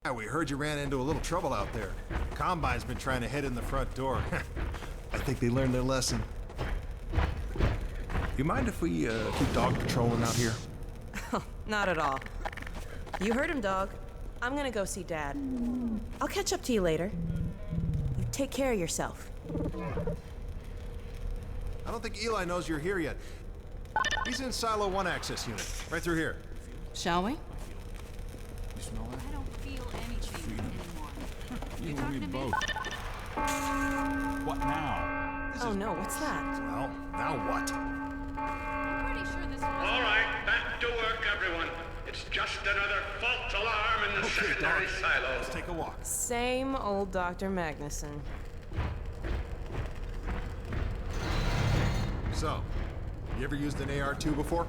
Yeah, we heard you ran into a little trouble out there. Combine's been trying to head in the front door. I think they learned their lesson. You mind if we keep dog patrolling out here? Not at all. You heard him, dog. I'm gonna go see Dad. I'll catch up to you later. You take care of yourself. I don't think Eli knows you're here yet. He's in Silo 1 access unit, right through here. Shall we? You smell that? I don't feel anything anymore. You talking and to me me? both. What now? Oh no, what's that? Well, now what? I'm pretty sure this was... All right, back to work, everyone. It's just another false alarm in the Okay, secondary Doc. silo. Let's take a walk. Same old Dr. Magnuson. So, you ever used an AR-2 before?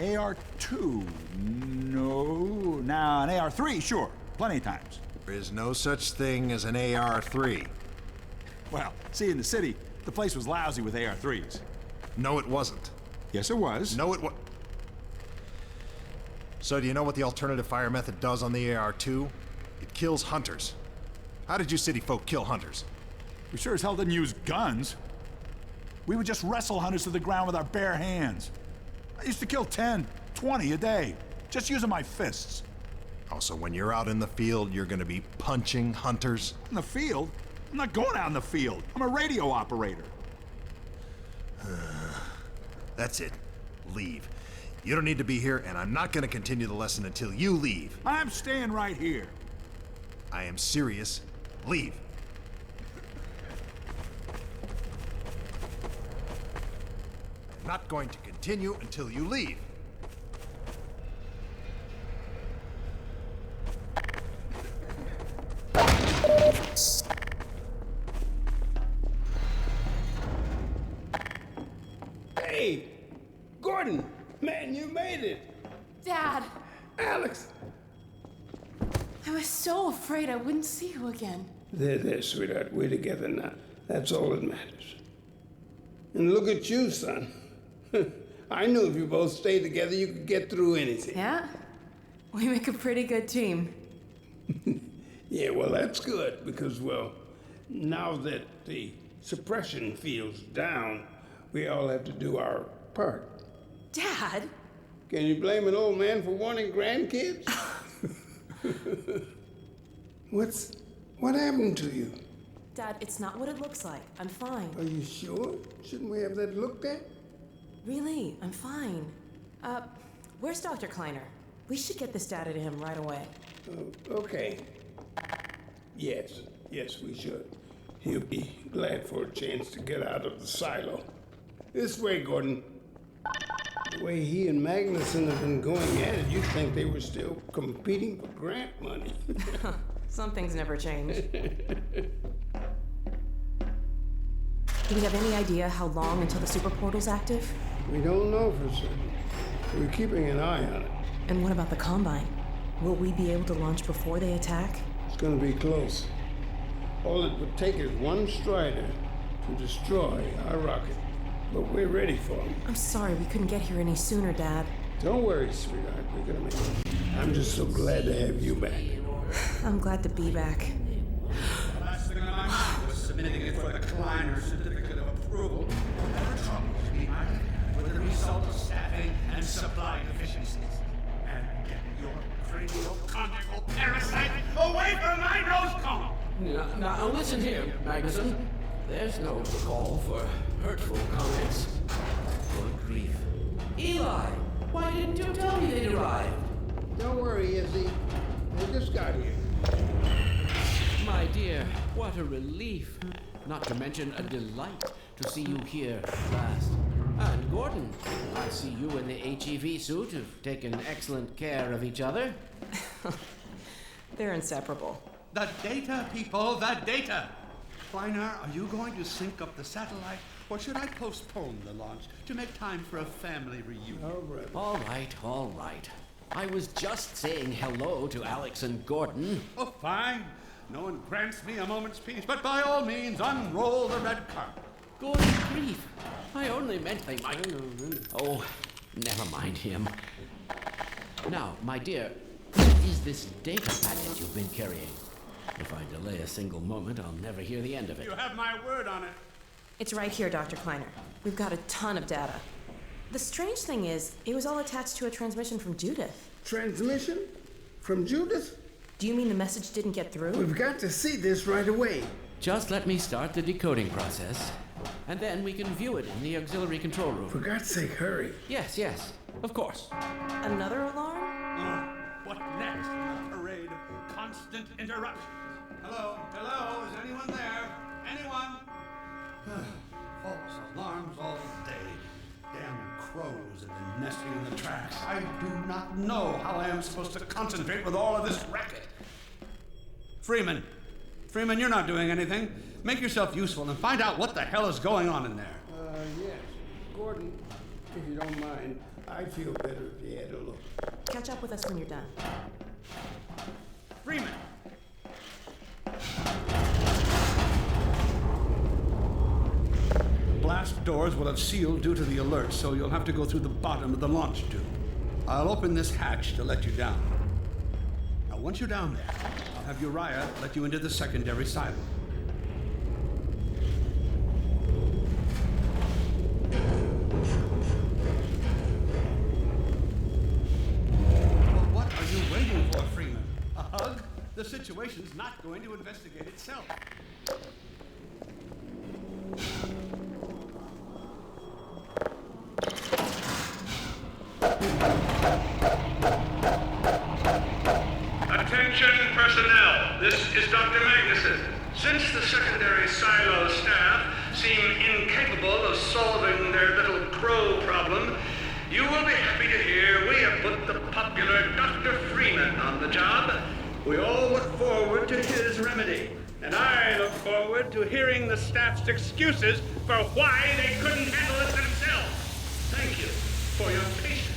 AR-2? No. Now, an AR-3, sure. Plenty of times. There is no such thing as an AR-3. Well, see, in the city, the place was lousy with AR-3s. No, it wasn't. Yes, it was. No, it was. So do you know what the alternative fire method does on the AR-2? It kills hunters. How did you city folk kill hunters? We sure as hell didn't use guns. We would just wrestle hunters to the ground with our bare hands. I used to kill 10, 20 a day, just using my fists. Also, when you're out in the field, you're gonna be punching hunters? In the field? I'm not going out in the field. I'm a radio operator. That's it. Leave. You don't need to be here, and I'm not gonna continue the lesson until you leave. I'm staying right here. I am serious. Leave. I'm not going to continue until you leave. Hey, Gordon, man, you made it. Dad, Alex. I was so afraid I wouldn't see you again. There, sweetheart. We're together now. That's all that matters. And look at you, son. I knew if you both stayed together, you could get through anything. Yeah? We make a pretty good team. Yeah, well, that's good because, well, now that the suppression field's down, we all have to do our part. Dad? Can you blame an old man for wanting grandkids? What happened to you? Dad, it's not what it looks like. I'm fine. Are you sure? Shouldn't we have that looked at? Really, I'm fine. Where's Dr. Kleiner? We should get this data to him right away. Okay. Yes, we should. He'll be glad for a chance to get out of the silo. This way, Gordon. The way he and Magnuson have been going at it, you'd think they were still competing for grant money. Some things never change. Do we have any idea how long until the super portal's active? We don't know for certain. We're keeping an eye on it. And what about the Combine? Will we be able to launch before they attack? It's gonna be close. All it would take is one Strider to destroy our rocket. But we're ready for him. I'm sorry we couldn't get here any sooner, Dad. Don't worry, sweetheart. We're gonna make it. I'm just so glad to have you back. I'm glad to be back. The last thing on my mind was submitting it for the Kleiner certificate of approval. There were troubles behind it with the result of staffing and supply deficiencies. And get your cranial-conjugal parasite away from my nose cone! Now listen here, Magnuson. There's no call for hurtful comments. Good grief. Eli, why didn't you tell me they'd arrived? Don't worry, Izzy. They just got here. My dear, what a relief. Not to mention a delight to see you here at last. And Gordon, I see you in the HEV suit have taken excellent care of each other. They're inseparable. The data, people, the data! Kleiner, are you going to sync up the satellite, or should I postpone the launch to make time for a family reunion? All right. All right. I was just saying hello to Alex and Gordon. Oh, fine. No one grants me a moment's peace, but by all means, unroll the red carpet. Good grief. I only meant they might... Oh, never mind him. Now, my dear, is this data packet you've been carrying? If I delay a single moment, I'll never hear the end of it. You have my word on it. It's right here, Dr. Kleiner. We've got a ton of data. The strange thing is, it was all attached to a transmission from Judith. Transmission? From Judith? Do you mean the message didn't get through? We've got to see this right away. Just let me start the decoding process, and then we can view it in the auxiliary control room. For God's sake, hurry. Yes, of course. Another alarm? What next in a parade of constant interruptions? Hello? Is anyone there? Anyone? False alarms all day. Damn crows have been nesting in the tracks. I do not know how I am supposed to concentrate with all of this racket. Freeman, you're not doing anything. Make yourself useful and find out what the hell is going on in there. Yes. Gordon, if you don't mind, I'd feel better if you had a look. Catch up with us when you're done. Freeman! The blast doors will have sealed due to the alert, so you'll have to go through the bottom of the launch tube. I'll open this hatch to let you down. Now, once you're down there, I'll have Uriah let you into the secondary silo. Well, what are you waiting for, Freeman? A hug? The situation's not going to investigate itself. Attention personnel, this is Dr. Magnuson. Since the secondary silo staff seem incapable of solving their little crow problem, you will be happy to hear we have put the popular Dr. Freeman on the job. We all look forward to his remedy, and I look forward to hearing the staff's excuses for why they couldn't handle it themselves. Thank you for your patience.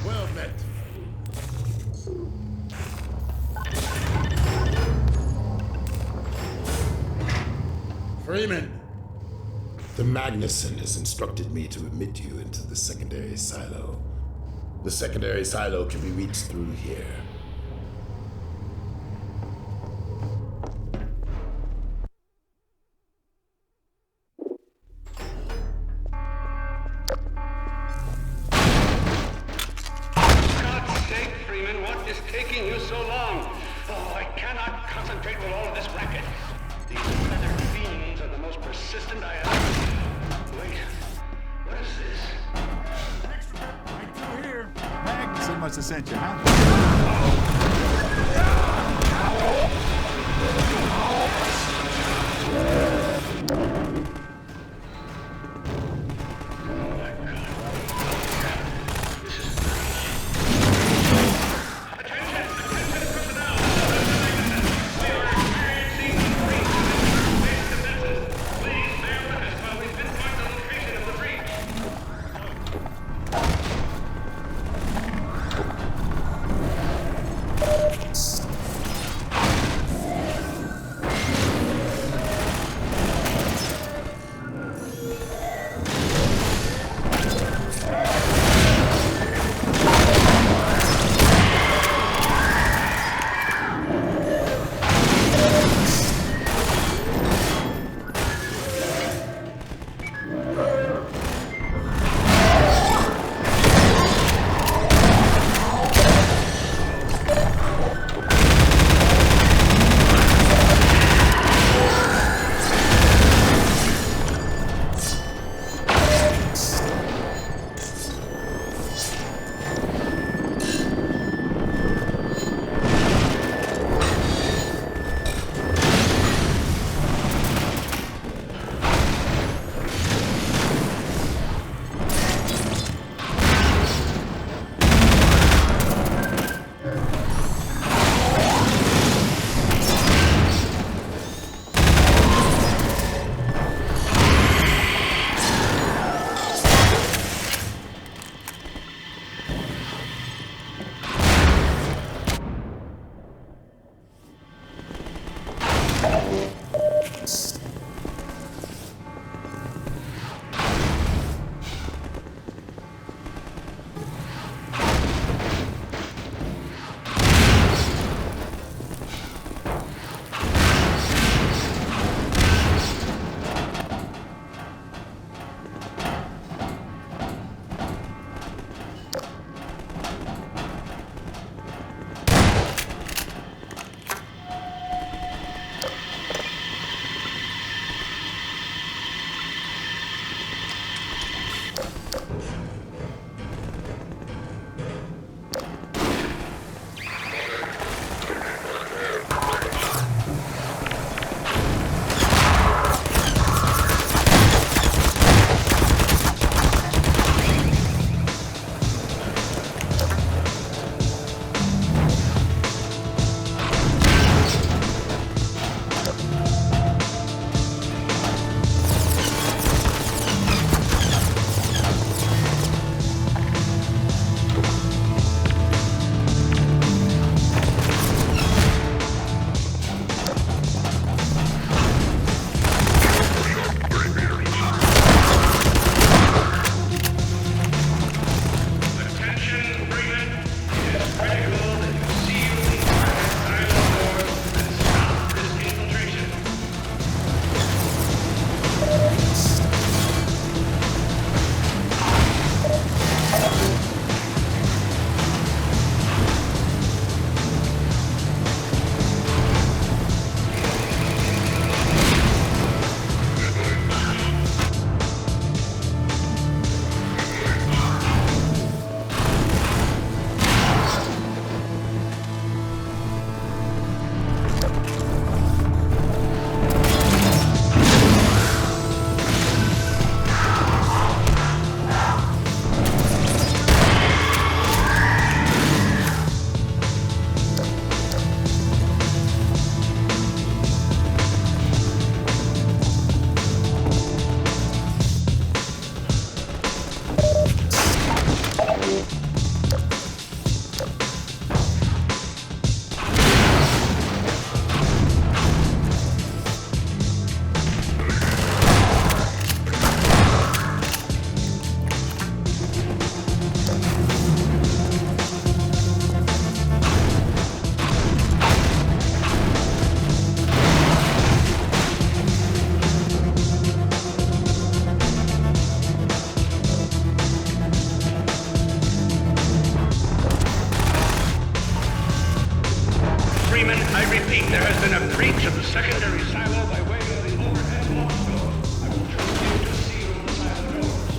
Well met. Freeman, the Magnuson has instructed me to admit you into the secondary silo. The secondary silo can be reached through here. God's sake, Freeman, what is taking you so long? Oh, I cannot concentrate with all of this racket. These feathered fiends are the most persistent I have. Wait, what is this? Right through here. Magnuson must have sent you, huh? has been a breach of the secondary silo by way of the overhead launch door. I will trust you to seal the silo doors.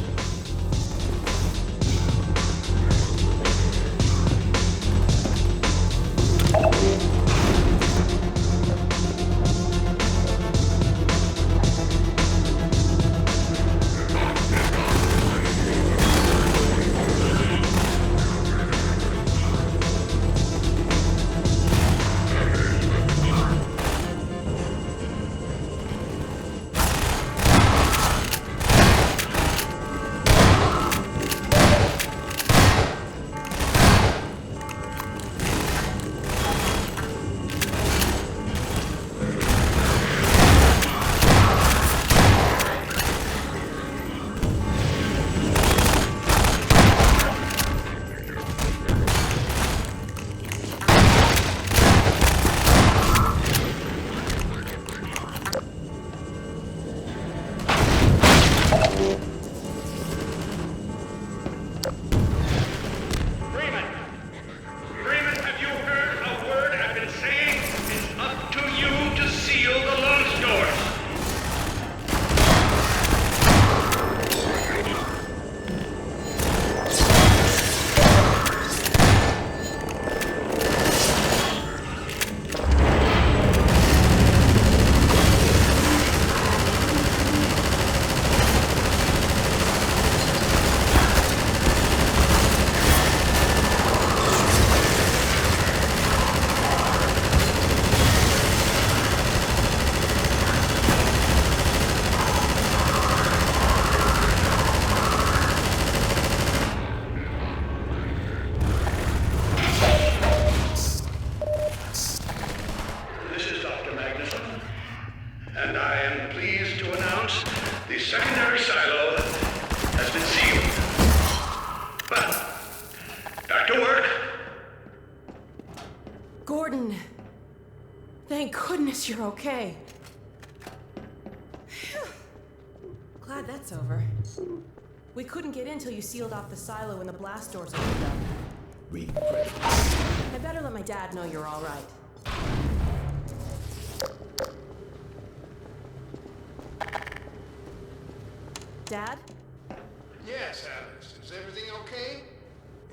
And I am pleased to announce the secondary silo has been sealed. But, back to work. Gordon, thank goodness you're okay. Phew. Glad that's over. We couldn't get in till you sealed off the silo when the blast doors opened up. Read credits. I better let my dad know you're all right. Dad? Yes, Alex. Is everything okay?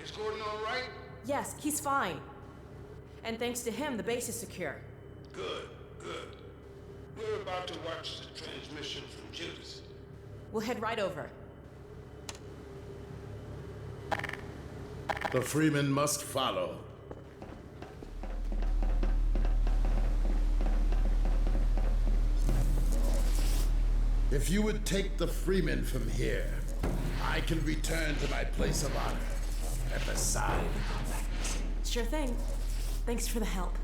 Is Gordon all right? Yes, he's fine. And thanks to him, the base is secure. Good, good. We're about to watch the transmission from Judas. We'll head right over. The Freeman must follow. If you would take the Freeman from here, I can return to my place of honor at the side of the Magnuson. Sure thing. Thanks for the help.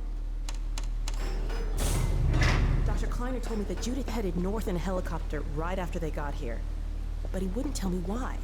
Dr. Kleiner told me that Judith headed north in a helicopter right after they got here. But he wouldn't tell me why.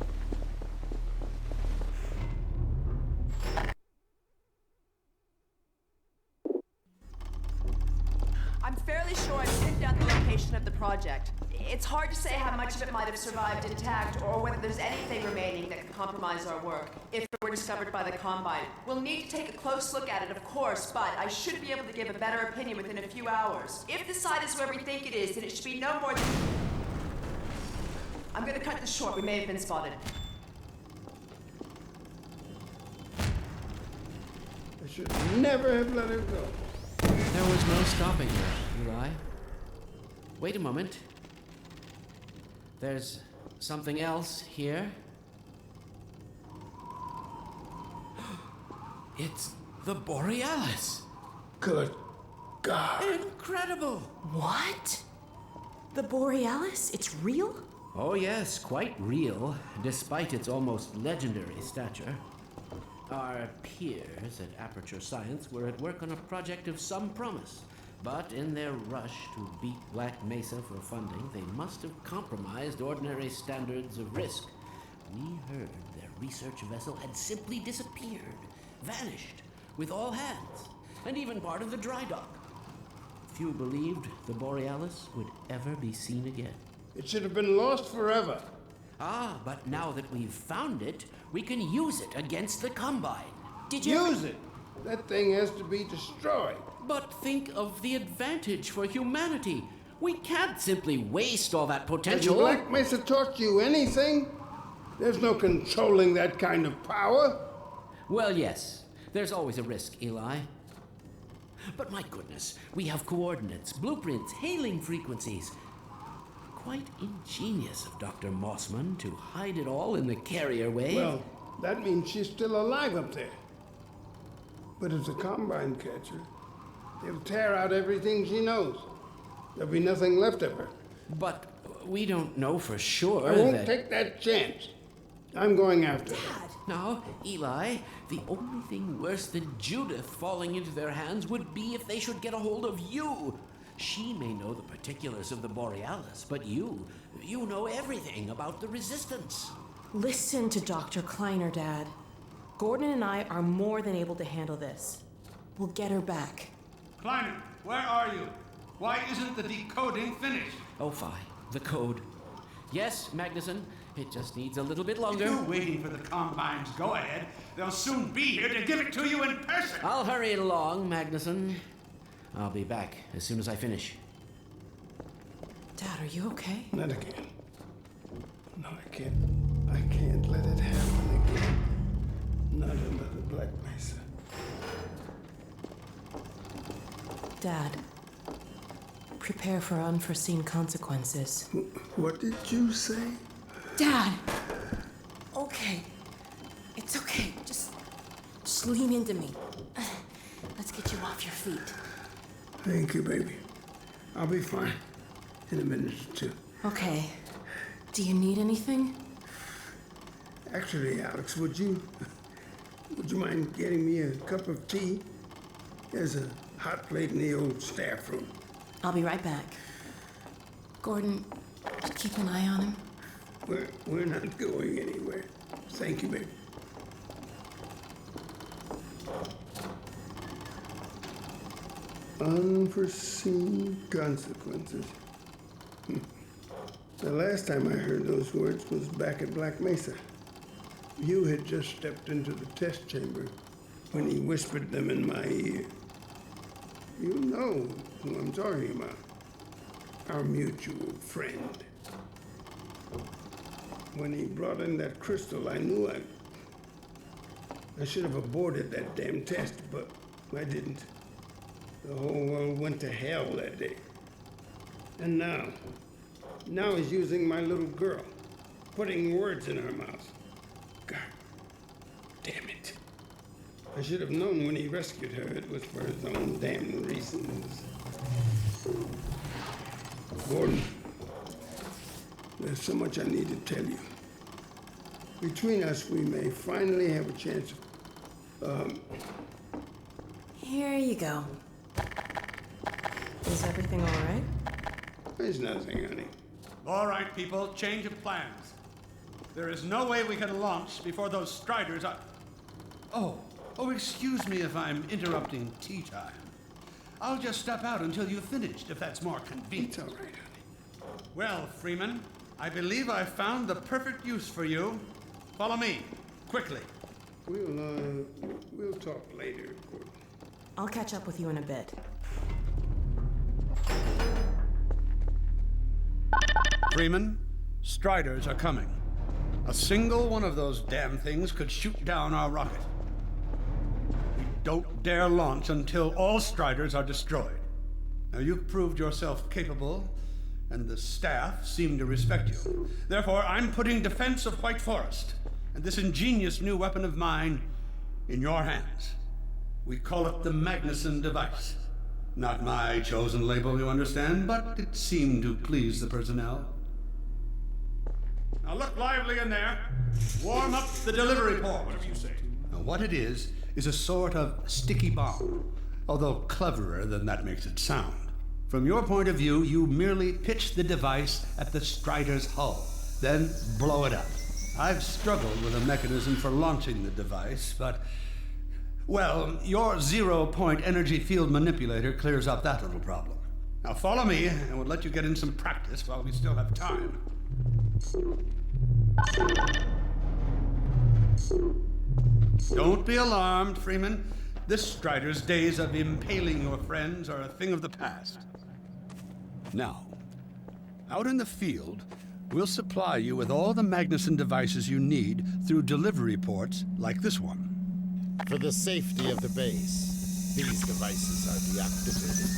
I'm fairly sure I've picked out the location of the project. It's hard to say how much of it might have survived intact, or whether there's anything remaining that could compromise our work, if it were discovered by the Combine. We'll need to take a close look at it, of course, but I should be able to give a better opinion within a few hours. If the site is where we think it is, then it should be no more than... I'm gonna cut this short. We may have been spotted. I should never have let her go. There was no stopping her, Eli. Wait a moment. There's something else here. It's the Borealis. Good God. Incredible! What? The Borealis? It's real? Oh yes, quite real, despite its almost legendary stature. Our peers at Aperture Science were at work on a project of some promise, but in their rush to beat Black Mesa for funding, they must have compromised ordinary standards of risk. We heard their research vessel had simply disappeared, vanished, with all hands, and even part of the dry dock. Few believed the Borealis would ever be seen again. It should have been lost forever. Ah, but now that we've found it, we can use it against the Combine. Did you... Use it. That thing has to be destroyed. But think of the advantage for humanity. We can't simply waste all that Has potential. Black Mesa taught you anything? There's no controlling that kind of power. Well, yes. There's always a risk, Eli. But my goodness, we have coordinates, blueprints, hailing frequencies. Quite ingenious of Dr. Mossman to hide it all in the carrier wave. Well, that means she's still alive up there. But as a combine catcher, they'll tear out everything she knows. There'll be nothing left of her. But we don't know for sure I won't that... take that chance. I'm going after her. Now, Eli, the only thing worse than Judith falling into their hands would be if they should get a hold of you. She may know the particulars of the Borealis, but you know everything about the Resistance. Listen to Dr. Kleiner, Dad. Gordon and I are more than able to handle this. We'll get her back. Kleiner, where are you? Why isn't the decoding finished? Oh, fine. The code. Yes, Magnuson. It just needs a little bit longer. If you're waiting for the Combine's go-ahead, they'll soon be here to give it to you in person. I'll hurry it along, Magnuson. I'll be back as soon as I finish. Dad, are you okay? Not again. No, I can't let it happen again. Not another Black Mesa. Dad, prepare for unforeseen consequences. What did you say? Dad! Okay. It's okay. Just lean into me. Let's get you off your feet. Thank you, baby. I'll be fine in a minute or two. Okay. Do you need anything? Actually, Alex, would you mind getting me a cup of tea? There's a hot plate in the old staff room. I'll be right back. Gordon, keep an eye on him. We're not going anywhere. Thank you, baby. Unforeseen consequences. The last time I heard those words was back at Black Mesa. You had just stepped into the test chamber when he whispered them in my ear. You know who I'm talking about. Our mutual friend. When he brought in that crystal, I knew I should have aborted that damn test, but I didn't. The whole world went to hell that day. And now he's using my little girl, putting words in her mouth. God damn it. I should have known when he rescued her it was for his own damn reasons. Gordon, there's so much I need to tell you. Between us, we may finally have a chance of, Here you go. Is everything all right? There's nothing, honey. All right, people, change of plans. There is no way we can launch before those Striders are... Oh, excuse me if I'm interrupting tea time. I'll just step out until you've finished, if that's more convenient. It's all right, honey. Well, Freeman, I believe I've found the perfect use for you. Follow me, quickly. We'll talk later, Gordon. I'll catch up with you in a bit. Freeman, Striders are coming. A single one of those damn things could shoot down our rocket. We don't dare launch until all Striders are destroyed. Now, you've proved yourself capable, and the staff seem to respect you. Therefore, I'm putting defense of White Forest and this ingenious new weapon of mine in your hands. We call it the Magnuson device. Not my chosen label, you understand, but it seemed to please the personnel. Now look lively in there. Warm up the delivery port. Whatever you say. Now what it is a sort of sticky bomb, although cleverer than that makes it sound. From your point of view, you merely pitch the device at the Strider's hull, then blow it up. I've struggled with a mechanism for launching the device, but... well, your zero-point energy field manipulator clears up that little problem. Now follow me, and we'll let you get in some practice while we still have time. Don't be alarmed, Freeman. This Strider's days of impaling your friends are a thing of the past. Now, out in the field, we'll supply you with all the Magnuson devices you need through delivery ports like this one. For the safety of the base, these devices are deactivated.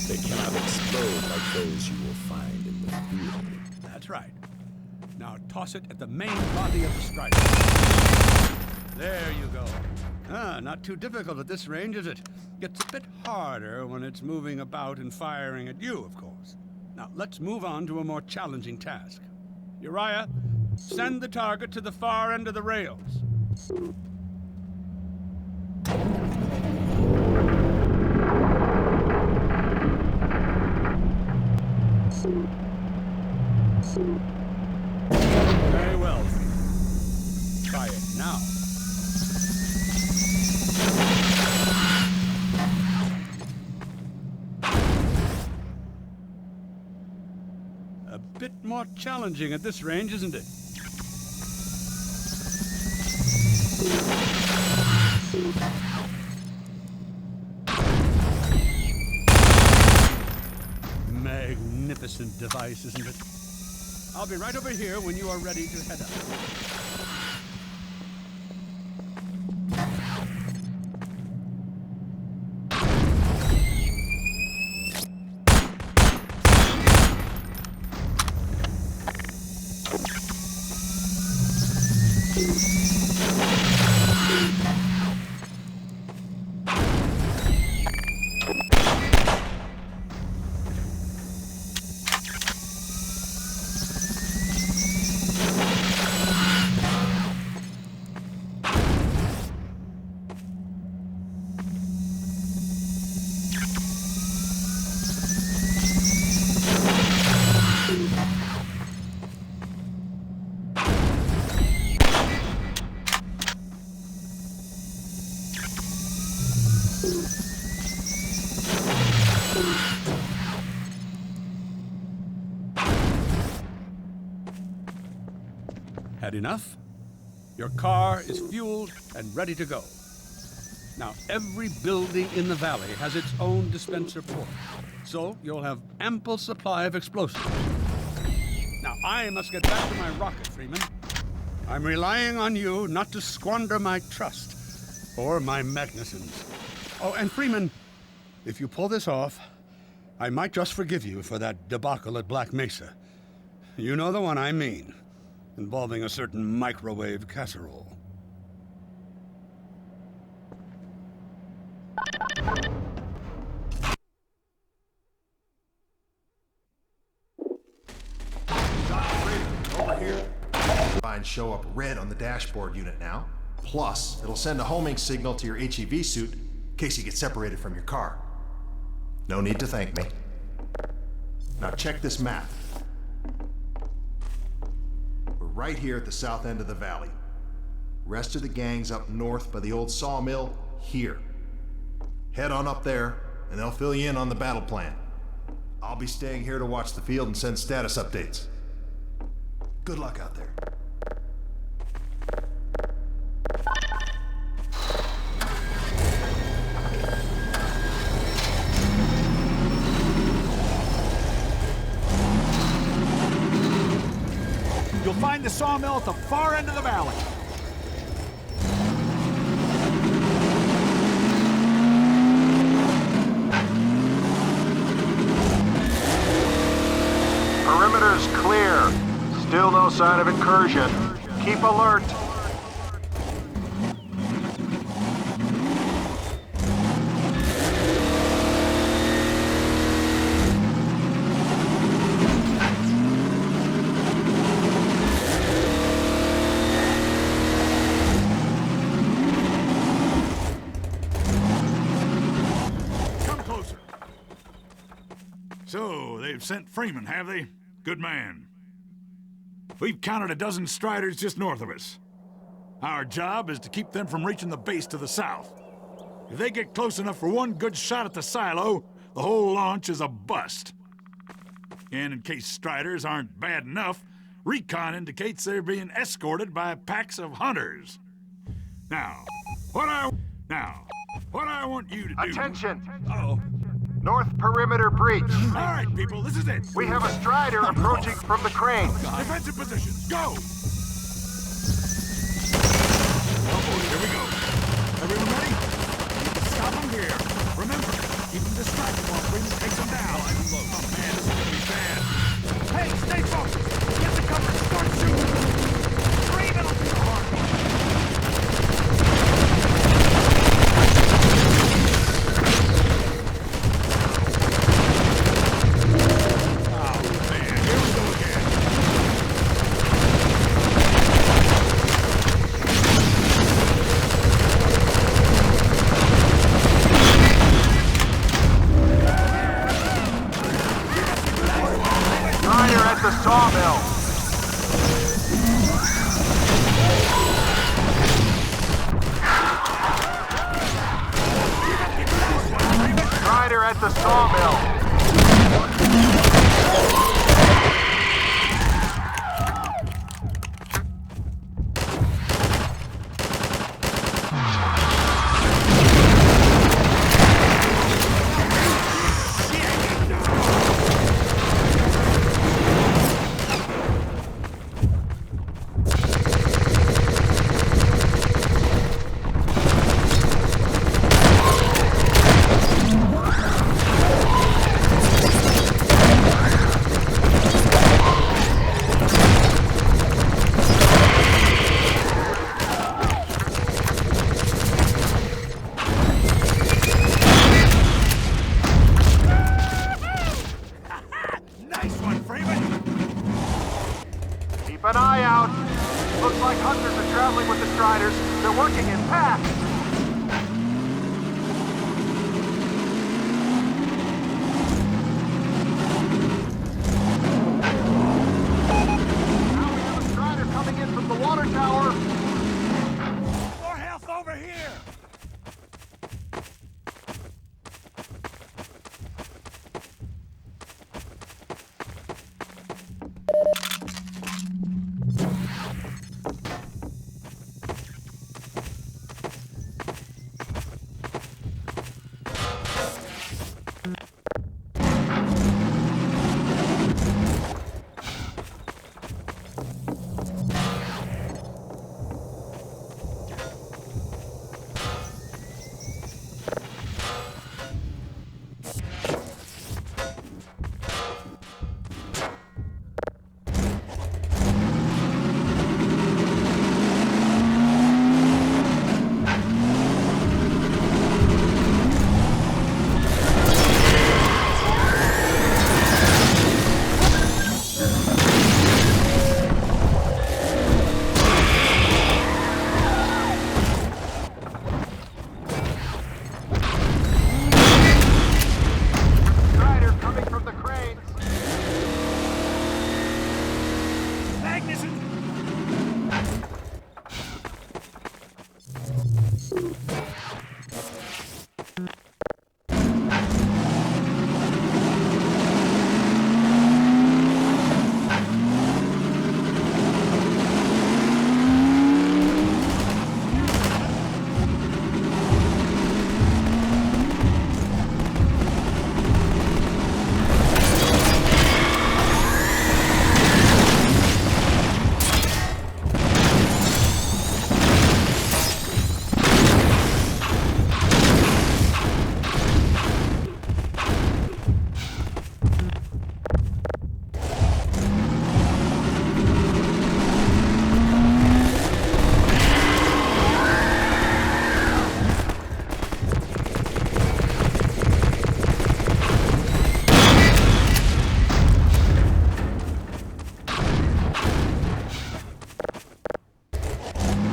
They cannot explode like those you will find in the field. That's right. Now toss it at the main body of the Strider. There you go. Not too difficult at this range, is it? Gets a bit harder when it's moving about and firing at you, of course. Now, let's move on to a more challenging task. Uriah, send the target to the far end of the rails. Very well. Try it now. A bit more challenging at this range, isn't it? Magnificent device, isn't it? I'll be right over here when you are ready to head up. Had enough? Your car is fueled and ready to go. Now, every building in the valley has its own dispenser port, so you'll have ample supply of explosives. Now, I must get back to my rocket, Freeman. I'm relying on you not to squander my trust, or my Magnusons. Oh, and Freeman, if you pull this off, I might just forgive you for that debacle at Black Mesa. You know the one I mean, involving a certain microwave casserole. Over here. Signs show up red on the dashboard unit now. Plus, it'll send a homing signal to your HEV suit in case you get separated from your car. No need to thank me. Now check this map. We're right here at the south end of the valley. Rest of the gang's up north by the old sawmill here. Head on up there, and they'll fill you in on the battle plan. I'll be staying here to watch the field and send status updates. Good luck out there. You'll find the sawmill at the far end of the valley. Perimeter's clear. Still no sign of incursion. Keep alert. Come closer. So, they've sent Freeman, have they? Good man. We've counted a dozen Striders just north of us. Our job is to keep them from reaching the base to the south. If they get close enough for one good shot at the silo, the whole launch is a bust. And in case Striders aren't bad enough, recon indicates they're being escorted by packs of hunters. Now, What I want you to do... Attention! Uh-oh. North perimeter breach. All right, people, this is it. We have a Strider approaching from the crane. Defensive positions, go! Oh, boy, here we go. Everyone ready? Stop them here. Remember, keep them distracted while Freeman takes them down. Oh, man, this is gonna be bad. Hey, stay focused. Get the cover and start shooting. Freeman will be the hard one. The sawmill. Strider at the sawmill. Keep an eye out. Looks like hunters are traveling with the Striders. They're working in packs. Now we have a Strider coming in from the water tower. More health over here.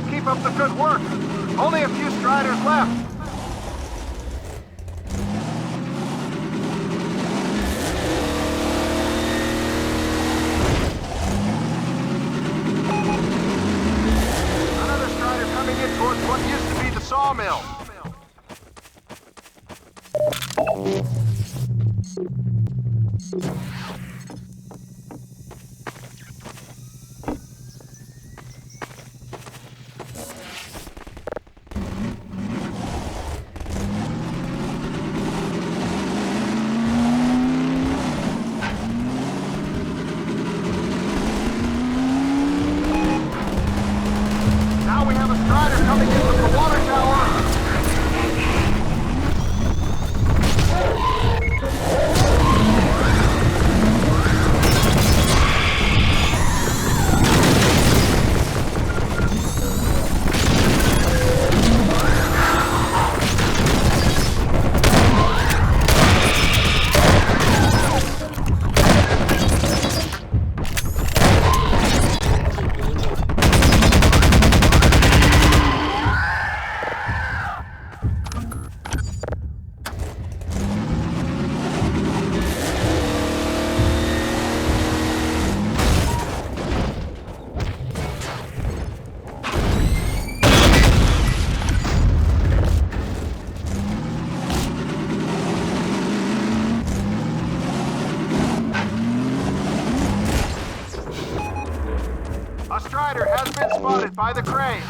Keep up the good work. Only a few Striders left. Another Strider coming in towards what used to be the sawmill. Strider has been spotted by the crane.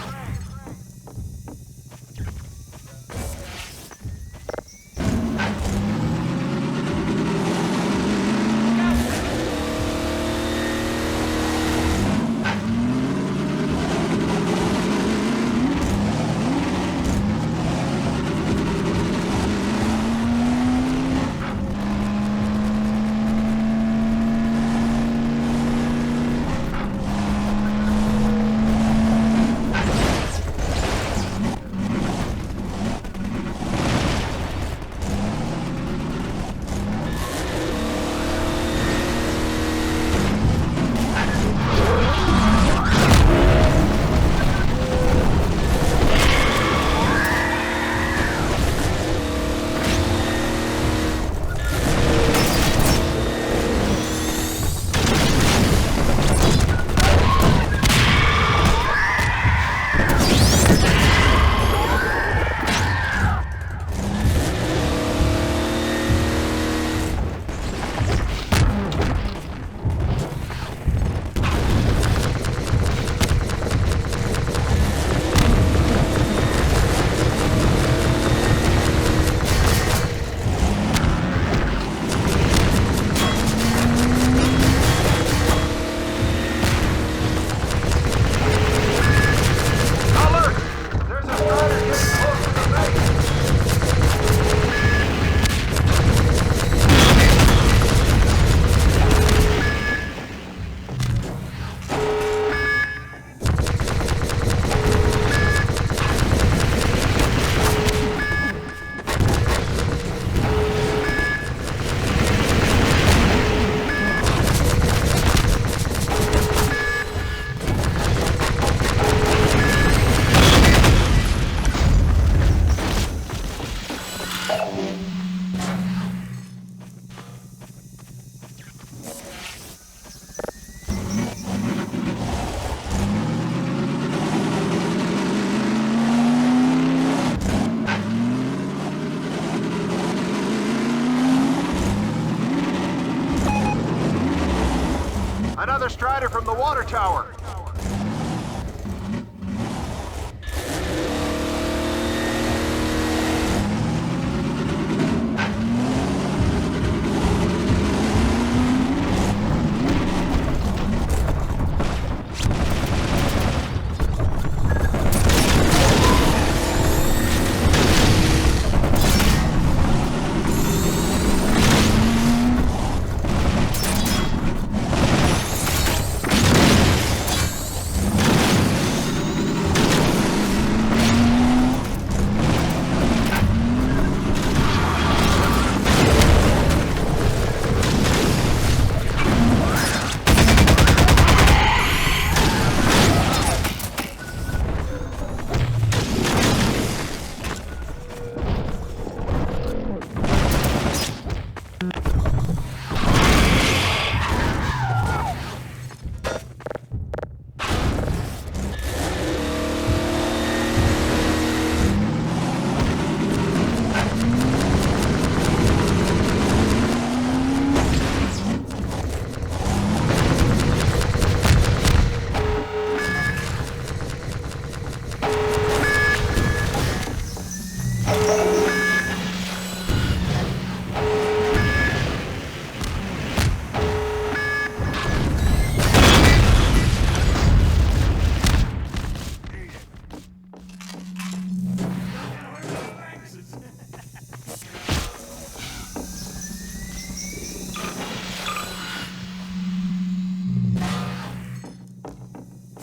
Another Strider from the water tower.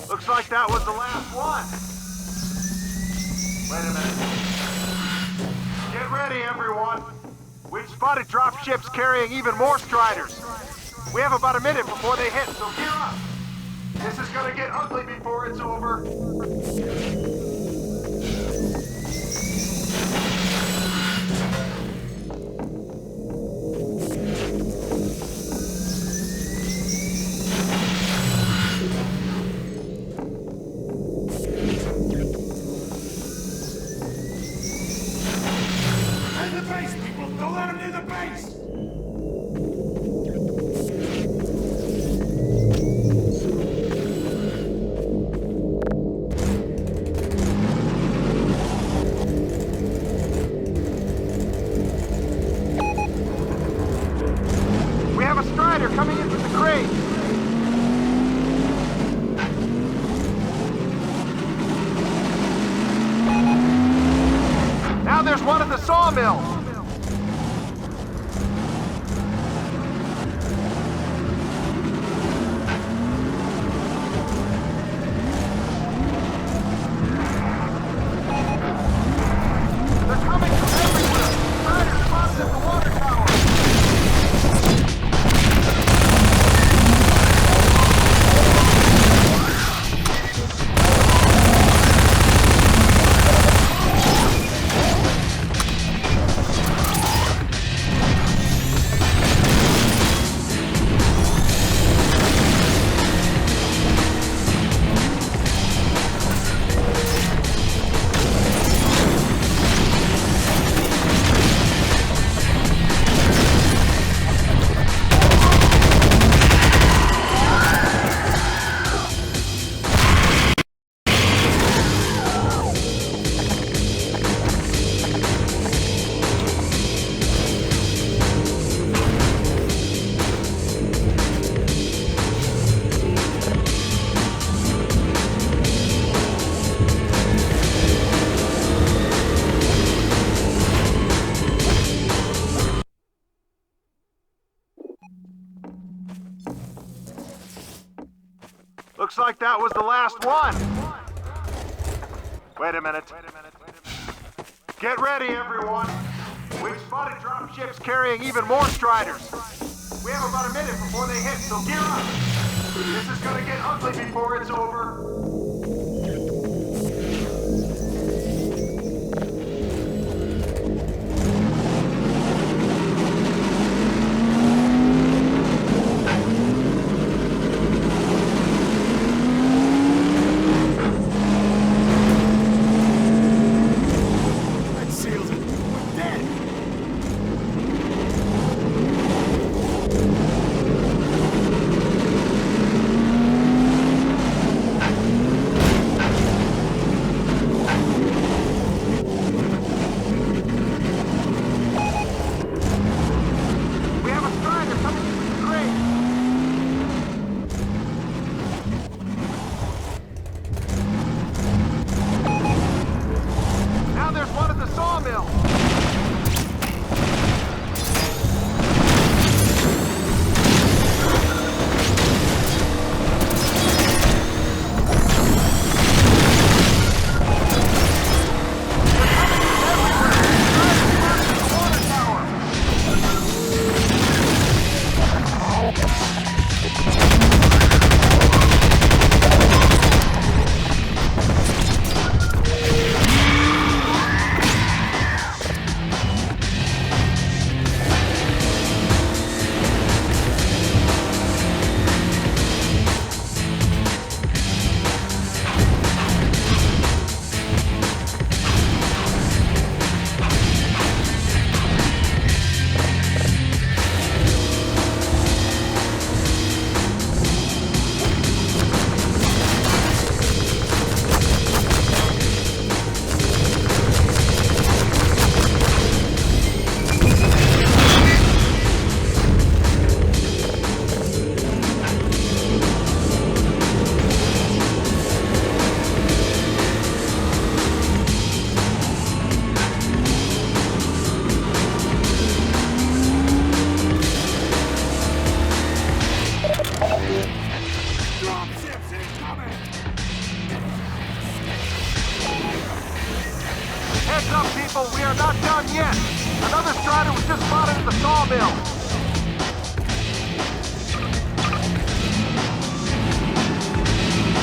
Looks like that was the last one. Wait a minute. Get ready, everyone. We've spotted drop ships carrying even more Striders. We have about a minute before they hit, so gear up. This is gonna get ugly before it's over. have a strider coming in from the crate. Now there's one at the sawmill. Looks like that was the last one. Wait a minute. Get ready, everyone. We've spotted drop ships carrying even more striders. We have about a minute before they hit, so gear up. This is gonna get ugly before it's over.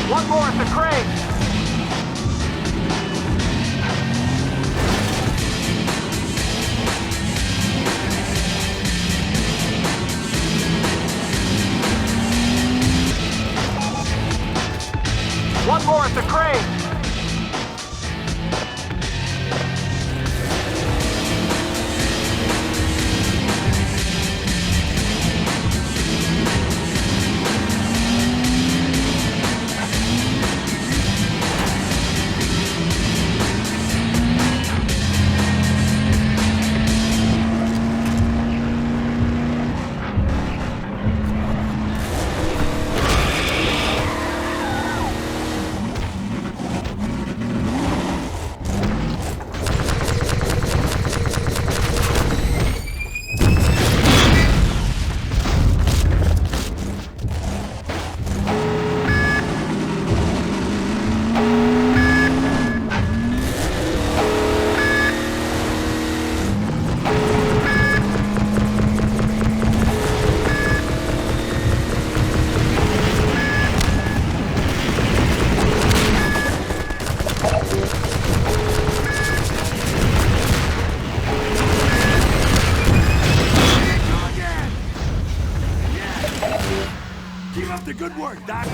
One more at the crane! One more at the crane! Keep up the good work, Doc.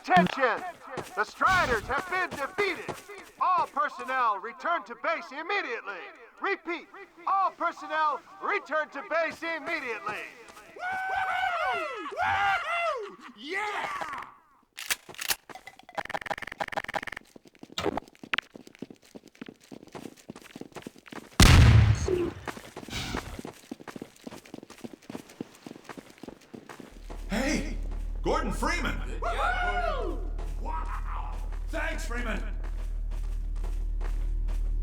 Attention! The Striders have been defeated! All personnel return to base immediately! Repeat, all personnel return to base immediately! Yeah! Hey! Gordon Freeman! Wow! Thanks, Freeman!